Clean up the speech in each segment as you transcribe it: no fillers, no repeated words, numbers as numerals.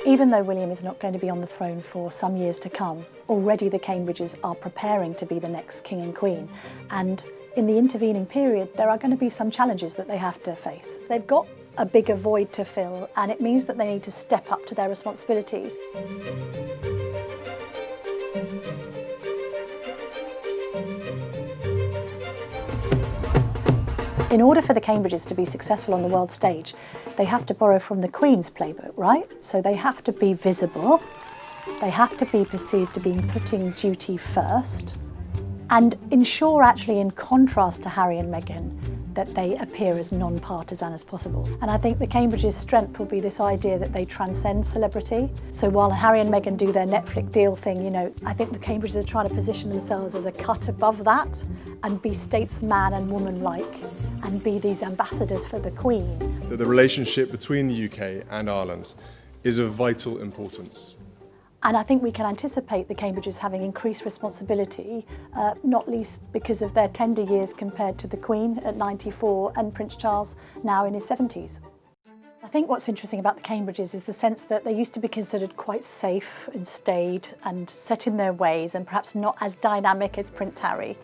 Even though William is not going to be on the throne for some years to come, already the Cambridges are preparing to be the next king and queen. And in the intervening period, there are going to be some challenges that they have to face. They've got a bigger void to fill, and it means that they need to step up to their responsibilities. In order for the Cambridges to be successful on the world stage, they have to borrow from the Queen's playbook, right? So they have to be visible, they have to be perceived to be putting duty first, and ensure, actually, in contrast to Harry and Meghan, that they appear as non-partisan as possible. And I think the Cambridges' strength will be this idea that they transcend celebrity. So while Harry and Meghan do their Netflix deal thing, you know, I think the Cambridges are trying to position themselves as a cut above that and be statesman and woman-like and be these ambassadors for the Queen. The relationship between the UK and Ireland is of vital importance. And I think we can anticipate the Cambridges having increased responsibility, not least because of their tender years compared to the Queen at 94 and Prince Charles now in his 70s. I think what's interesting about the Cambridges is the sense that they used to be considered quite safe and staid and set in their ways and perhaps not as dynamic as Prince Harry.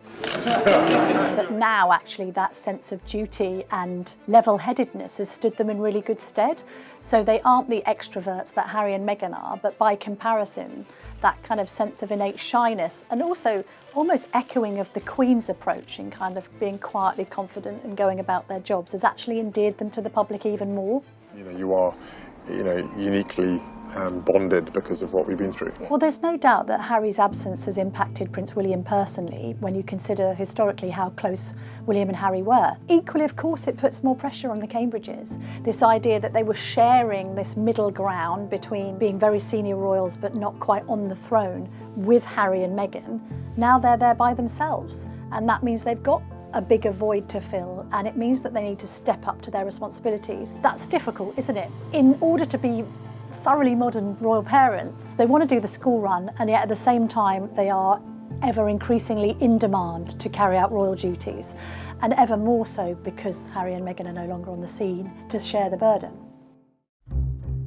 But now actually that sense of duty and level-headedness has stood them in really good stead. So they aren't the extroverts that Harry and Meghan are, but by comparison, that kind of sense of innate shyness and also almost echoing of the Queen's approach in kind of being quietly confident and going about their jobs has actually endeared them to the public even more. You are, uniquely bonded because of what we've been through. Well, there's no doubt that Harry's absence has impacted Prince William personally when you consider historically how close William and Harry were. Equally, of course, it puts more pressure on the Cambridges. This idea that they were sharing this middle ground between being very senior royals but not quite on the throne with Harry and Meghan, now they're there by themselves. And that means they've got a bigger void to fill, and it means that they need to step up to their responsibilities. That's difficult, isn't it? In order to be thoroughly modern royal parents, they want to do the school run, and yet at the same time they are ever increasingly in demand to carry out royal duties, and ever more so because Harry and Meghan are no longer on the scene to share the burden.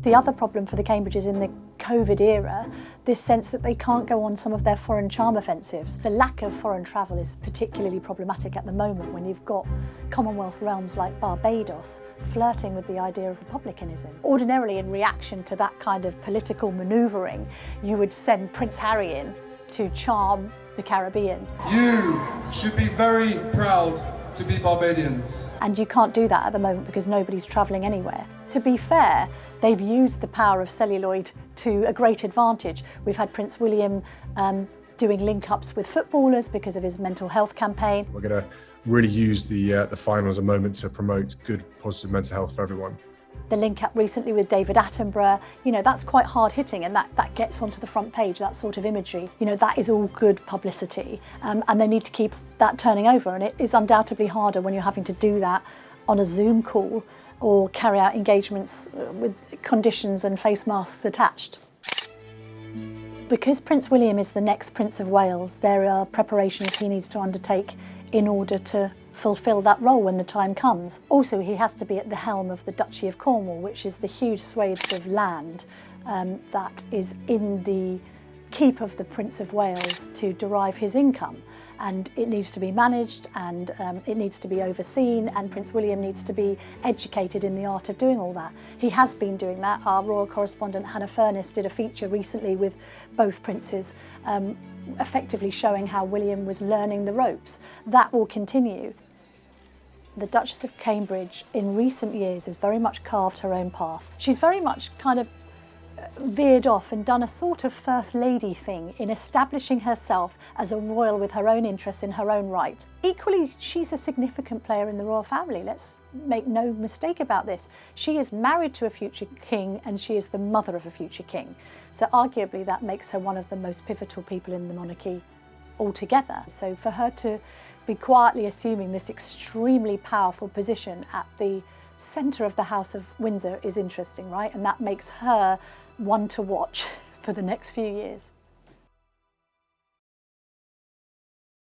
The other problem for the Cambridges in the COVID era, this sense that they can't go on some of their foreign charm offensives. The lack of foreign travel is particularly problematic at the moment when you've got Commonwealth realms like Barbados flirting with the idea of republicanism. Ordinarily, in reaction to that kind of political manoeuvring, you would send Prince Harry in to charm the Caribbean. You should be very proud to be Barbadians. And you can't do that at the moment because nobody's travelling anywhere. To be fair, they've used the power of celluloid to a great advantage. We've had Prince William doing link-ups with footballers because of his mental health campaign. We're going to really use the final as a moment to promote good, positive mental health for everyone. The link-up recently with David Attenborough, that's quite hard-hitting, and that gets onto the front page, that sort of imagery. That is all good publicity, and they need to keep that turning over, and it is undoubtedly harder when you're having to do that on a Zoom call or carry out engagements with conditions and face masks attached. Because Prince William is the next Prince of Wales, there are preparations he needs to undertake in order to fulfil that role when the time comes. Also, he has to be at the helm of the Duchy of Cornwall, which is the huge swathes of land that is in the keep of the Prince of Wales to derive his income. And it needs to be managed, and it needs to be overseen, and Prince William needs to be educated in the art of doing all that. He has been doing that. Our royal correspondent Hannah Furness did a feature recently with both princes, effectively showing how William was learning the ropes. That will continue. The Duchess of Cambridge in recent years has very much carved her own path. She's very much kind of veered off and done a sort of First Lady thing in establishing herself as a royal with her own interests in her own right. Equally, she's a significant player in the royal family. Let's make no mistake about this. She is married to a future king, and she is the mother of a future king. So arguably that makes her one of the most pivotal people in the monarchy altogether. So for her to be quietly assuming this extremely powerful position at the centre of the House of Windsor is interesting, right? And that makes her one to watch for the next few years.